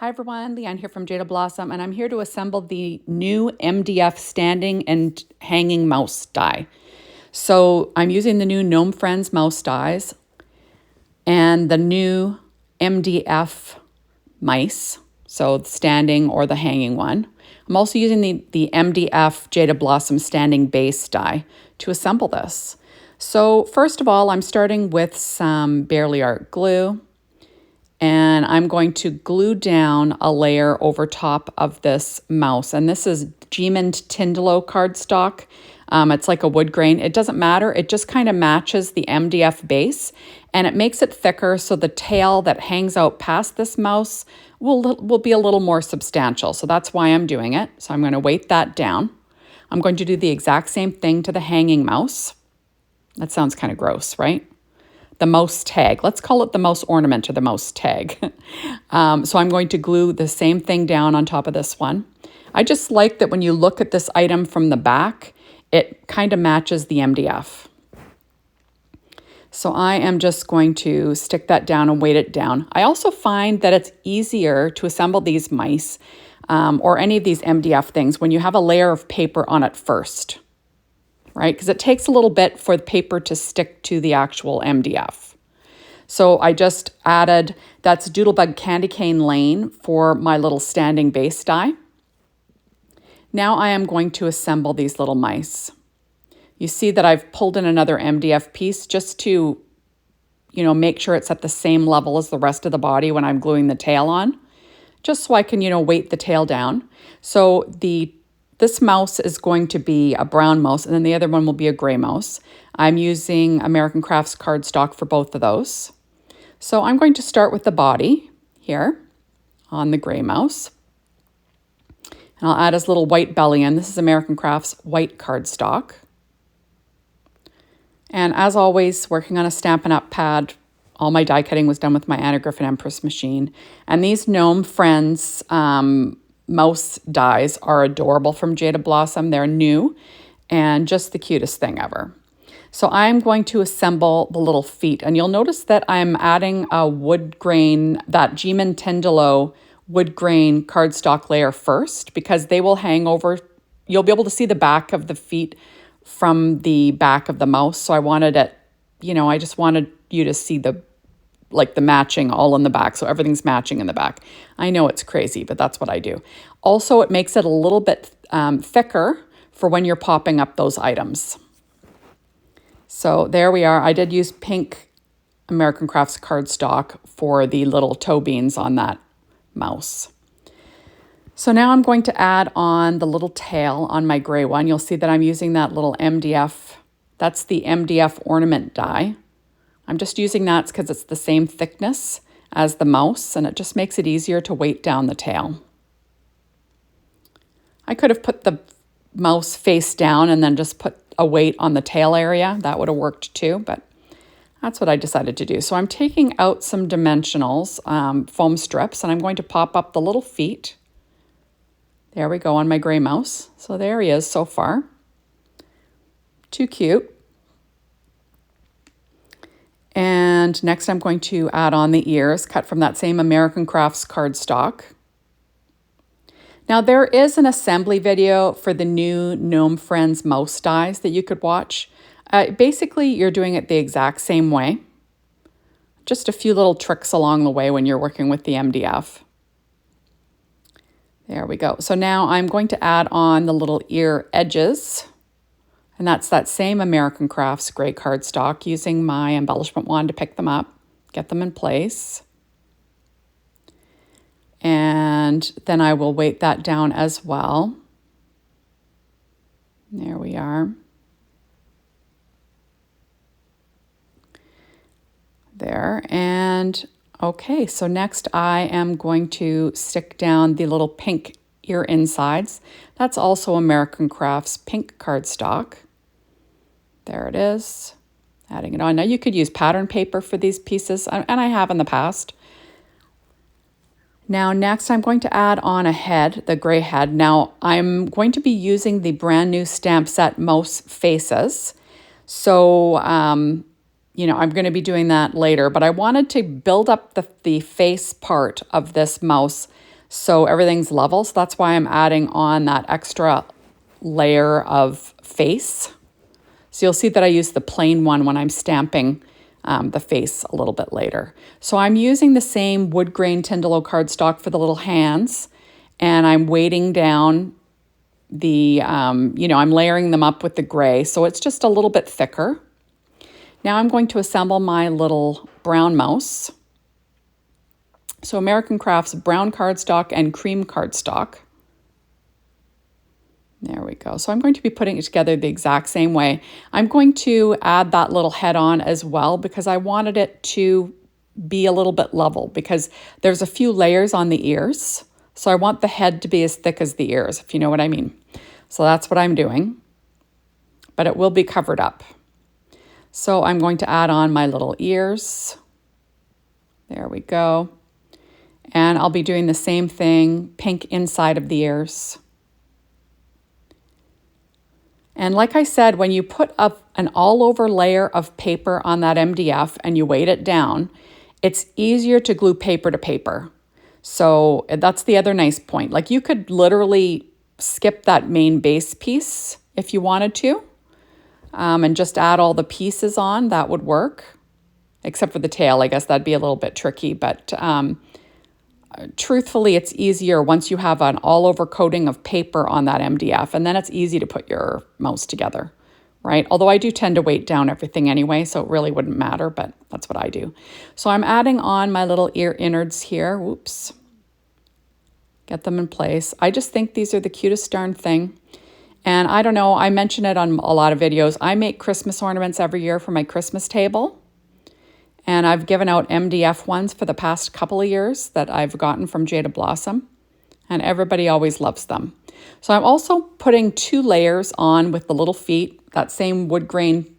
Hi everyone, Leanne here from Jaded Blossom, and I'm here to assemble the new MDF standing and hanging mouse die. So I'm using the new Gnome Friends mouse dies and the new MDF mice, so the standing or the hanging one. I'm also using the MDF Jaded Blossom standing base die to assemble this. So first of all, I'm starting with some Barely Art glue. And I'm going to glue down a layer over top of this mouse. And this is Gmund Tindalo cardstock. It's like a wood grain. It doesn't matter. It just kind of matches the MDF base. And it makes it thicker so the tail that hangs out past this mouse will be a little more substantial. So that's why I'm doing it. So I'm going to weight that down. I'm going to do the exact same thing to the hanging mouse. That sounds kind of gross, right? The mouse tag. Let's call it the mouse ornament or the mouse tag. So I'm going to glue the same thing down on top of this one. I just like that when you look at this item from the back, it kind of matches the MDF. So I am just going to stick that down and weight it down. I also find that it's easier to assemble these mice or any of these MDF things when you have a layer of paper on it first. Right? Because it takes a little bit for the paper to stick to the actual MDF. So I just added, that's Doodlebug-Candy cane lane for my little standing base die. Now I am going to assemble these little mice. You see that I've pulled in another MDF piece just to, make sure it's at the same level as the rest of the body when I'm gluing the tail on, just so I can, weight the tail down. So this mouse is going to be a brown mouse, and then the other one will be a gray mouse. I'm using American Crafts cardstock for both of those. So I'm going to start with the body here on the gray mouse. And I'll add his little white belly in. This is American Crafts white cardstock. And as always, working on a Stampin' Up! Pad. All my die cutting was done with my Anna Griffin Empress machine. And these Gnome Friends mouse dies are adorable from Jaded Blossom. They're new and just the cutest thing ever. So I'm going to assemble the little feet, and you'll notice that I'm adding a wood grain, that Gmund Tindalo wood grain cardstock layer first, because they will hang over. You'll be able to see the back of the feet from the back of the mouse. So I wanted it, I just wanted you to see the matching all in the back. So everything's matching in the back. I know it's crazy, but that's what I do. Also, it makes it a little bit thicker for when you're popping up those items. So there we are. I did use pink American Crafts cardstock for the little toe beans on that mouse. So now I'm going to add on the little tail on my gray one. You'll see that I'm using that little MDF. That's the MDF ornament die. I'm just using that because it's the same thickness as the mouse, and it just makes it easier to weight down the tail. I could have put the mouse face down and then just put a weight on the tail area. That would have worked too, but that's what I decided to do. So I'm taking out some dimensionals, foam strips, and I'm going to pop up the little feet. There we go on my gray mouse. So there he is so far. Too cute. And next I'm going to add on the ears, cut from that same American Crafts cardstock. Now there is an assembly video for the new Gnome Friends mouse dies that you could watch. Basically, you're doing it the exact same way. Just a few little tricks along the way when you're working with the MDF. There we go. So now I'm going to add on the little ear edges. And that's that same American Crafts gray cardstock, using my embellishment wand to pick them up, get them in place. And then I will weight that down as well. There we are. There. And okay, so next I am going to stick down the little pink ear insides. That's also American Crafts pink cardstock. There it is. Adding it on. Now you could use pattern paper for these pieces, and I have in the past. Now next I'm going to add on a head, the gray head. Now I'm going to be using the brand new stamp set Mouse Faces. So, I'm going to be doing that later, but I wanted to build up the face part of this mouse so everything's level. So that's why I'm adding on that extra layer of face. So you'll see that I use the plain one when I'm stamping the face a little bit later. So I'm using the same wood grain Tindalo cardstock for the little hands, and I'm weighting down the, I'm layering them up with the gray, so it's just a little bit thicker. Now I'm going to assemble my little brown mouse. So American Crafts brown cardstock and cream cardstock. There we go. So I'm going to be putting it together the exact same way. I'm going to add that little head on as well because I wanted it to be a little bit level because there's a few layers on the ears. So I want the head to be as thick as the ears, if you know what I mean. So that's what I'm doing, but it will be covered up. So I'm going to add on my little ears. There we go. And I'll be doing the same thing, pink inside of the ears. And like I said, when you put up an all-over layer of paper on that MDF and you weight it down, it's easier to glue paper to paper. So that's the other nice point. Like you could literally skip that main base piece if you wanted to, and just add all the pieces on. That would work, except for the tail. I guess that'd be a little bit tricky, but truthfully, it's easier once you have an all-over coating of paper on that MDF, and then it's easy to put your mouse together, right? Although I do tend to weight down everything anyway, so it really wouldn't matter, but that's what I do. So I'm adding on my little ear innards here. Whoops. Get them in place. I just think these are the cutest darn thing. And I don't know, I mention it on a lot of videos. I make Christmas ornaments every year for my Christmas table. And I've given out MDF ones for the past couple of years that I've gotten from Jaded Blossom. And everybody always loves them. So I'm also putting 2 layers on with the little feet, that same wood grain,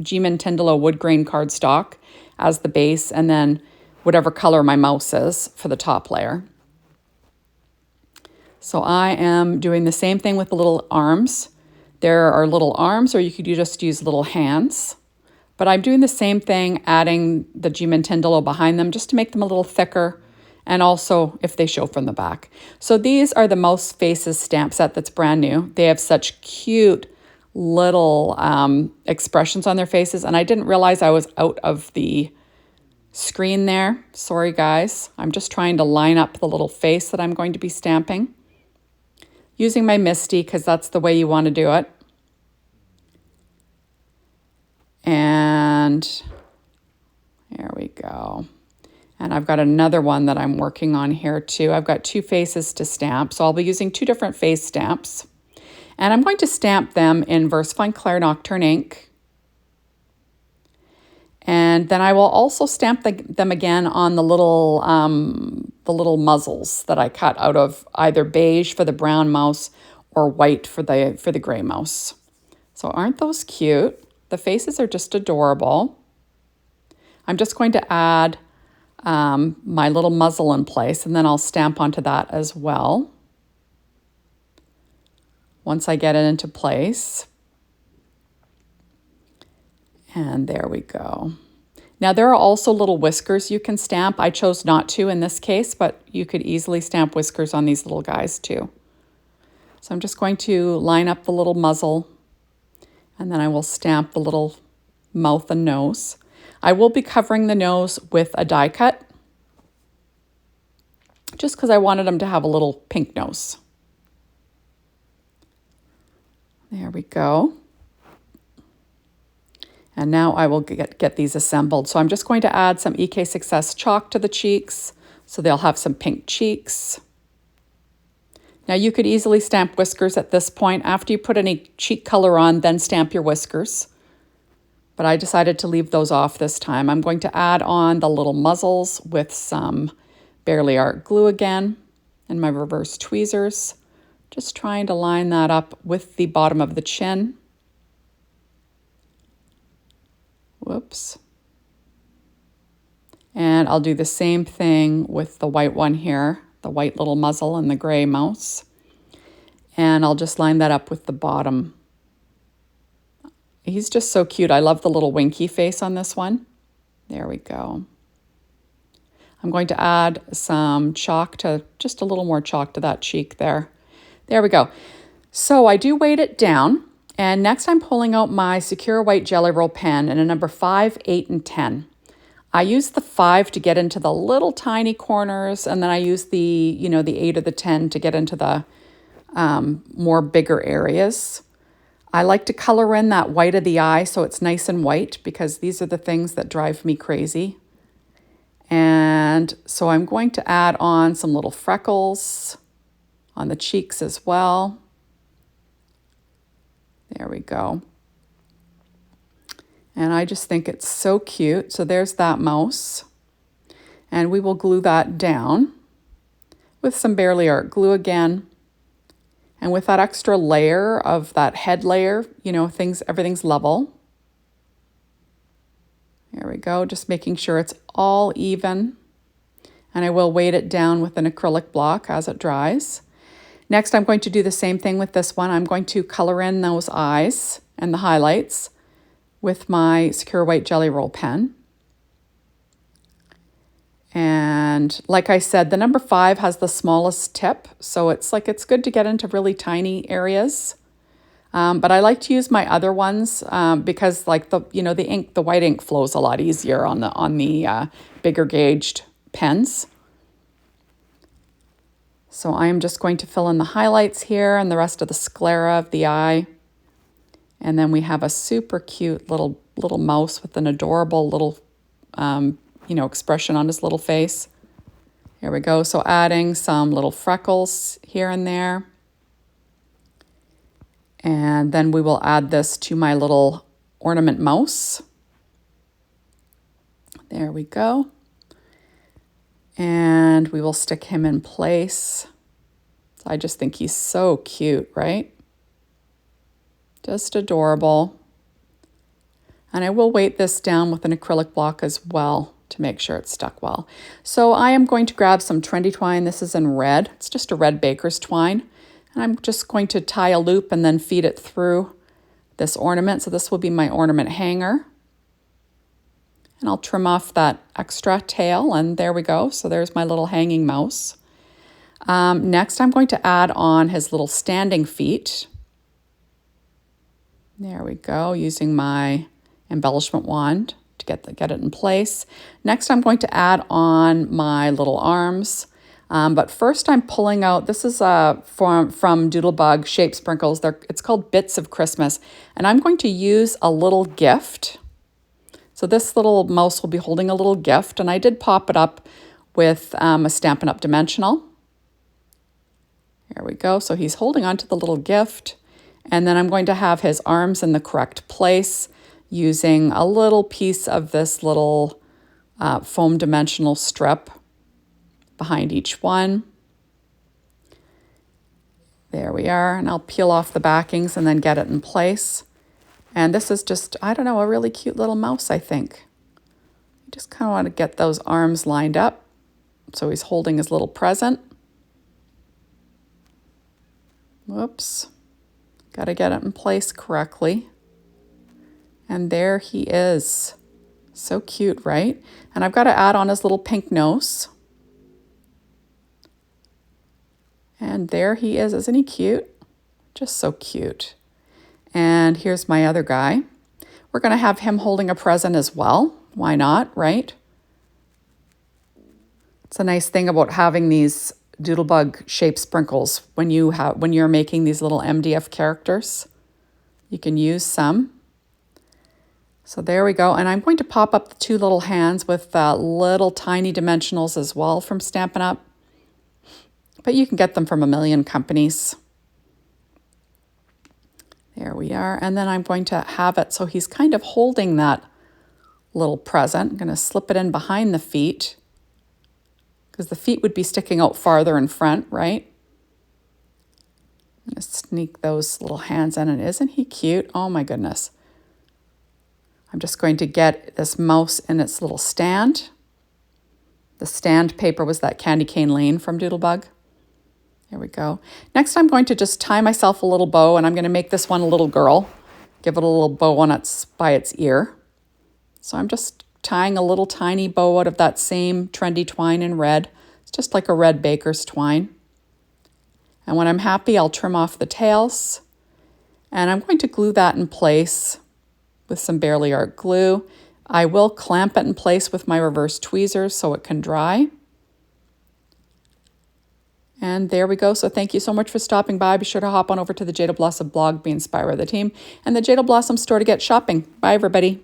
Gmund Tindalo Woodgrain cardstock as the base, and then whatever color my mouse is for the top layer. So I am doing the same thing with the little arms. There are little arms, or you could just use little hands. But I'm doing the same thing, adding the Gmund Tindalo behind them just to make them a little thicker, and also if they show from the back. So these are the Mouse Faces stamp set that's brand new. They have such cute little expressions on their faces, and I didn't realize I was out of the screen there. Sorry guys, I'm just trying to line up the little face that I'm going to be stamping. Using my Misty because that's the way you want to do it. And there we go. And I've got another one that I'm working on here too. I've got 2 faces to stamp. So I'll be using 2 different face stamps. And I'm going to stamp them in Versafine Clair Nocturne ink. And then I will also stamp them again on the little muzzles that I cut out of either beige for the brown mouse or white for the gray mouse. So aren't those cute? The faces are just adorable. I'm just going to add my little muzzle in place, and then I'll stamp onto that as well once I get it into place. And there we go. Now there are also little whiskers you can stamp. I chose not to in this case, but you could easily stamp whiskers on these little guys too. So I'm just going to line up the little muzzle, and then I will stamp the little mouth and nose. I will be covering the nose with a die cut, just because I wanted them to have a little pink nose. There we go. And now I will get these assembled. So I'm just going to add some EK Success chalk to the cheeks, so they'll have some pink cheeks. Now you could easily stamp whiskers at this point. After you put any cheek color on, then stamp your whiskers. But I decided to leave those off this time. I'm going to add on the little muzzles with some Barely Art glue again and my reverse tweezers. Just trying to line that up with the bottom of the chin. Whoops. And I'll do the same thing with the white one here, the white little muzzle and the gray mouse. And I'll just line that up with the bottom. He's just so cute. I love the little winky face on this one. There we go. I'm going to add some chalk to, just a little more chalk to that cheek there. There we go. So I do weight it down. And next I'm pulling out my Sakura white Jelly Roll pen in a number 5, 8, and 10. I use the 5 to get into the little tiny corners, and then I use the, the 8 or the 10 to get into the more bigger areas. I like to color in that white of the eye so it's nice and white, because these are the things that drive me crazy. And so I'm going to add on some little freckles on the cheeks as well. There we go. And I just think it's so cute. So there's that mouse. And we will glue that down with some Barely Art glue again. And with that extra layer of that head layer, everything's level. There we go, just making sure it's all even. And I will weight it down with an acrylic block as it dries. Next, I'm going to do the same thing with this one. I'm going to color in those eyes and the highlights with my Sakura white Jelly Roll pen. And like I said, the number 5 has the smallest tip, so it's good to get into really tiny areas. But I like to use my other ones because the white ink flows a lot easier on the bigger gauged pens. So I am just going to fill in the highlights here and the rest of the sclera of the eye. And then we have a super cute little mouse with an adorable little, expression on his little face. Here we go. So adding some little freckles here and there. And then we will add this to my little ornament mouse. There we go. And we will stick him in place. So I just think he's so cute, right? Just adorable. And I will weight this down with an acrylic block as well to make sure it's stuck well. So I am going to grab some Trendy Twine. This is in red. It's just a red baker's twine. And I'm just going to tie a loop and then feed it through this ornament. So this will be my ornament hanger. And I'll trim off that extra tail, and there we go. So there's my little hanging mouse. Next, I'm going to add on his little standing feet. There we go, using my embellishment wand to get it in place. Next, I'm going to add on my little arms. But first I'm pulling out, this is from Doodlebug Shape Sprinkles. It's called Bits of Christmas. And I'm going to use a little gift. So this little mouse will be holding a little gift. And I did pop it up with a Stampin' Up! Dimensional. There we go. So he's holding onto the little gift. And then I'm going to have his arms in the correct place using a little piece of this little foam dimensional strip behind each one. There we are. And I'll peel off the backings and then get it in place. And this is just, I don't know, a really cute little mouse, I think. You just kind of want to get those arms lined up. So he's holding his little present. Whoops. Got to get it in place correctly. And there he is. So cute, right? And I've got to add on his little pink nose. And there he is. Isn't he cute? Just so cute. And here's my other guy. We're going to have him holding a present as well. Why not, right? It's a nice thing about having these Doodlebug shape sprinkles when you're making these little MDF characters. You can use some. So there we go. And I'm going to pop up the 2 little hands with little tiny dimensionals as well from Stampin' Up! But you can get them from a million companies. There we are. And then I'm going to have it so he's kind of holding that little present. I'm going to slip it in behind the feet because the feet would be sticking out farther in front, right? I'm going to sneak those little hands in. And isn't he cute? Oh my goodness. I'm just going to get this mouse in its little stand. The stand paper was that Candy Cane Lane from Doodlebug. There we go. Next, I'm going to just tie myself a little bow, and I'm going to make this one a little girl. Give it a little bow on by its ear. So I'm just tying a little tiny bow out of that same Trendy Twine in red. It's just like a red baker's twine. And when I'm happy, I'll trim off the tails. And I'm going to glue that in place with some Barely Art glue. I will clamp it in place with my reverse tweezers so it can dry. And there we go. So thank you so much for stopping by. Be sure to hop on over to the Jaded Blossom blog, be inspired by the team, and the Jaded Blossom store to get shopping. Bye, everybody.